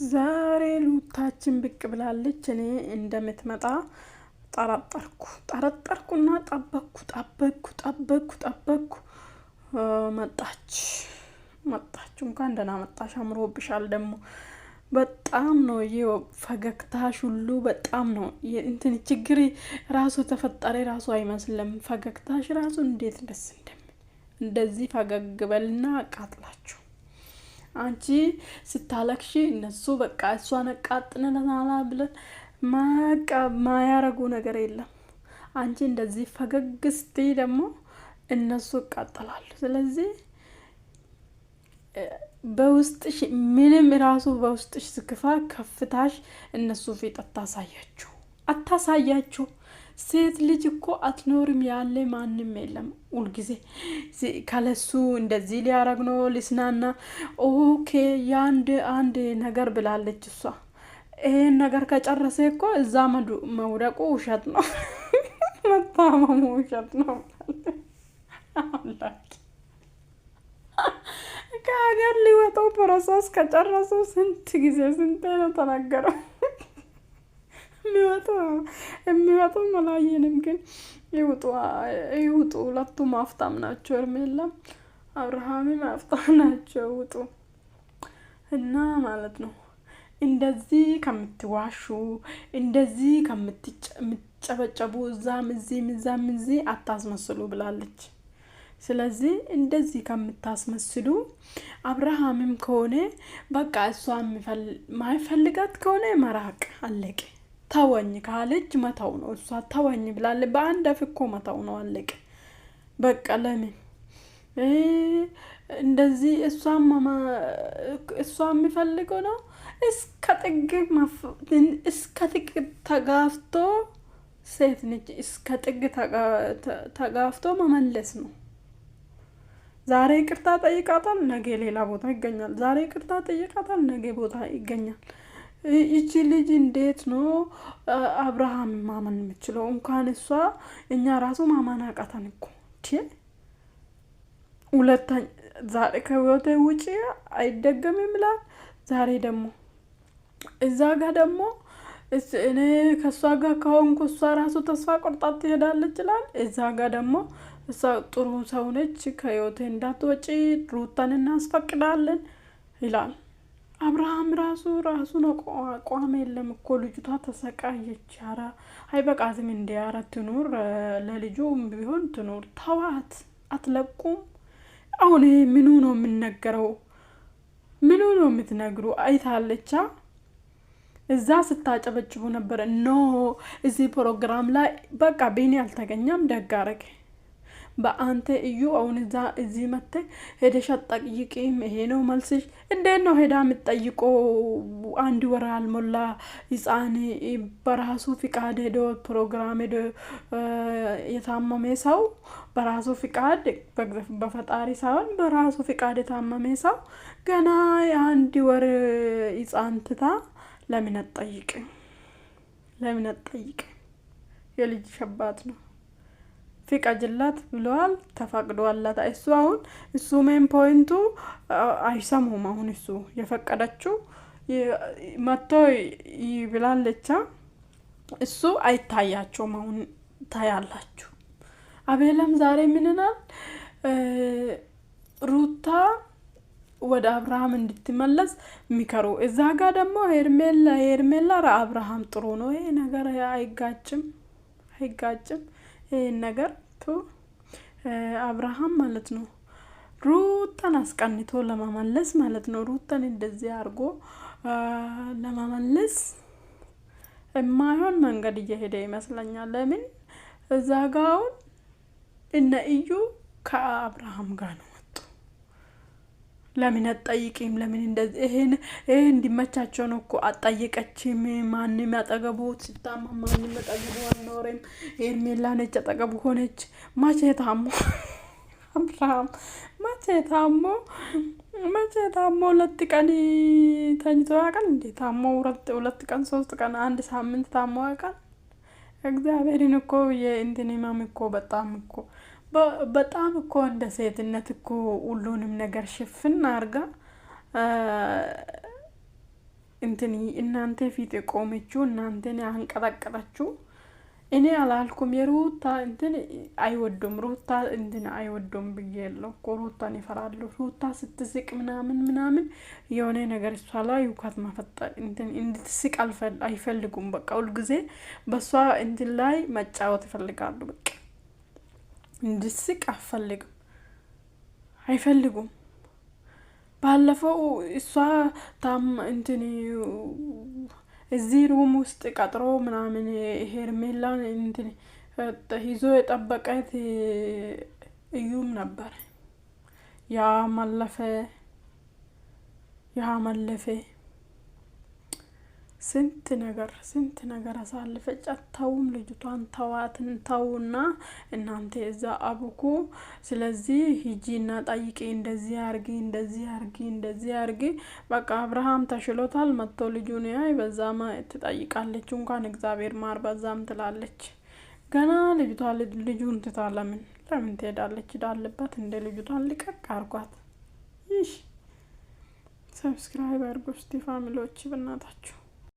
ዛሬ ሩታችን ብቅ ብላለች። እኔ እንደምትመጣ ጠረጠርኩና ጠበቅኩ። መጣች። እንኳን ደህና መጣሽ። አምሮብሻል ደግሞ በጣም ነው ፈገግታሽ ሁሉ በጣም ነው እንትን ችግር ራሱ ተፈጠረ ራሱ አይመስልም። ፈገግታሽ ራሱ እንዴት ደስ እንደሚል እንደዚህ ፈገግ በልና አቃጥላችሁ አንቺ ስታለክሺ እነሱ በቃ እሷን አቃጥነናላ ብለን ማያረጉ ነገር የለም። አንቺ እንደዚህ ፈገግ ስትይ ደግሞ እነሱ ይቃጠላሉ። ስለዚህ በውስጥሽ ምንም ራሱ በውስጥሽ ስክፋ ከፍታሽ እነሱ ፊት አታሳያችሁ። ሴት ልጅ እኮ አትኖርም ያለ ማንም የለም። ሁልጊዜ ካለሱ እንደዚህ ሊያረግ ነው ሊስናና ኦኬ አንድ ነገር ብላለች እሷ። ይሄን ነገር ከጨረሰ እኮ እዛ መውደቁ ውሸት ነው። መታመሙ ውሸት ነው። ከሀገር ሊወጣው ፕሮሰስ ከጨረሱ ስንት ነው ተናገረው። የሚወጡ መላየንም ግን ይውጡ። ሁለቱም አፍታም ናቸው። ሄርሜላም አብርሃምም አፍታም ናቸው። ውጡ እና ማለት ነው። እንደዚህ ከምትዋሹ እንደዚህ ከምትጨበጨቡ እዛም እዚህ አታስመስሉ ብላለች። ስለዚህ እንደዚህ ከምታስመስሉ አብርሃምም ከሆነ በቃ እሷ ማይፈልጋት ከሆነ መራቅ አለቀ። ተወኝ ካለች መተው ነው። እሷ ተወኝ ብላለች። በአንድ አፍ እኮ መተው ነው አለቀ። በቃ ለምን እንደዚህ እሷ የሚፈልገው ነው እስከ ጥግ ተጋፍቶ ሴት ነች። እስከ ጥግ ተጋፍቶ መመለስ ነው። ዛሬ ይቅርታ ጠይቃታል፣ ነገ ሌላ ቦታ ይገኛል። ዛሬ ይቅርታ ጠይቃታል፣ ነገ ቦታ ይገኛል። ይቺ ልጅ እንዴት ነው አብርሃም ማመን የምችለው? እንኳን እሷ እኛ ራሱ ማመን አቃተን እኮ። ሁለተኛ ዛሬ ከህይወቴ ውጪ አይደገምም ይላል። ዛሬ ደግሞ እዛ ጋር ደግሞ እኔ ከእሷ ጋር ከሆንኩ እሷ ራሱ ተስፋ ቆርጣ ትሄዳለች ይላል። እዛ ጋር ደግሞ እሷ ጥሩ ሰው ነች፣ ከህይወቴ እንዳትወጪ ሩታን እናስፈቅዳለን ይላል። አብርሃም ራሱን አቋም የለም እኮ። ልጅቷ ተሰቃየች። ኧረ አይበቃትም? እንዲያረ ትኑር፣ ለልጁ ቢሆን ትኑር። ተዋት፣ አትለቁም። አሁን ይሄ ምኑ ነው የምንነገረው? ምኑ ነው የምትነግሩ? አይታለቻ እዛ ስታጨበጭቡ ነበር። ኖ እዚህ ፕሮግራም ላይ በቃ ቤኒ አልተገኘም። ደግ አረገ በአንተ እዩ። አሁን እዚህ መጥተህ ሄደሽ አትጠይቂም? ይሄ ነው መልስሽ? እንዴት ነው ሄዳ የምትጠይቆ? አንድ ወር አልሞላ ህፃን በራሱ ፍቃድ ሄዶ ፕሮግራም ሄዶ የታመመ ሰው በራሱ ፍቃድ በፈጣሪ ሳይሆን በራሱ ፍቃድ የታመመ ሰው ገና የአንድ ወር ህፃን ትታ ለምን አትጠይቅም? የልጅ አባት ነው። ፍቃጅላት ብለዋል፣ ተፈቅዶላት። እሱ ሜን ፖይንቱ አይሰሙም። አሁን እሱ የፈቀደችው መጥቶ ይብላለቻ። እሱ አይታያቸውም። አሁን ታያላችሁ። አቤላም ዛሬ ምንናል? ሩታ ወደ አብርሃም እንድትመለስ ሚከሩ። እዛ ጋር ደግሞ ሄርሜላ አብርሃም ጥሩ ነው። ይሄ ነገር አይጋጭም። ይሄን ነገር አብርሃም ማለት ነው ሩታን አስቀንቶ ለማመለስ ማለት ነው። ሩታን እንደዚህ አድርጎ ለማመለስ የማይሆን መንገድ እየሄደ ይመስለኛል። ለምን እዛ ጋር አሁን እነ እዩ ከአብርሃም ጋር ነው መጡ። ለምን አትጠይቂም? ለምን እንደዚህ ይሄ እንዲመቻቸው ነው እኮ። አትጠይቀችም። ማንም አጠገቡ ሲታመም ማንም አጠገቡ አልኖረም። ሄርሜላ ነች አጠገቡ ሆነች። መቼ ታሞ አብርሃም መቼ ታሞ 2 ቀን ተኝቶ ያውቃል እንዴ? ታሞ 2 ቀን 3 ቀን 1 ሳምንት ታሞ ያውቃል? እግዚአብሔርን እኮ የእንትን ህመም እኮ በጣም እኮ እንደ ሴትነት እኮ ሁሉንም ነገር ሽፍን አርጋ እንትን እናንተ ፊት የቆመችው እናንተን ያንቀጠቀጠችው እኔ አላልኩም። የሩታ እንትን አይወዱም ሩታ እንትን አይወዱም ብዬ የለው እኮ ሩታን ይፈራሉ። ሩታ ስትስቅ ምናምን የሆነ ነገር እሷ ላይ ውካት መፈጠር እንትን እንድትስቅ አይፈልጉም። በቃ ሁልጊዜ በሷ እንትን ላይ መጫወት ይፈልጋሉ። በቃ እንድትስቅ አይፈልጉም። ባለፈው እሷ እንትን እዚህ ሩም ውስጥ ቀጥሮ ምናምን ሄርሜላን እንትን ይዞ የጠበቀት እዩም ነበር። ያ መለፈ ስንት ነገር አሳልፈች። አታውም ልጅቷን ተዋትን ተውና እናንተ እዛ አብኩ። ስለዚህ ሂጂና ጠይቂ፣ እንደዚህ አርጊ። በቃ አብርሃም ተሽሎታል መጥቶ ልጁን ያይ በዛማ ትጠይቃለች። እንኳን እግዚአብሔር ማር በዛም ትላለች። ገና ልጅቷ ልጁን ትታ ለምን ትሄዳለች? ዳልባት እንደ ልጅቷን ልቀቅ አርጓት። ይሽ ሰብስክራይብ አርጉ እስቲ ፋሚሊዎች በእናታችሁ።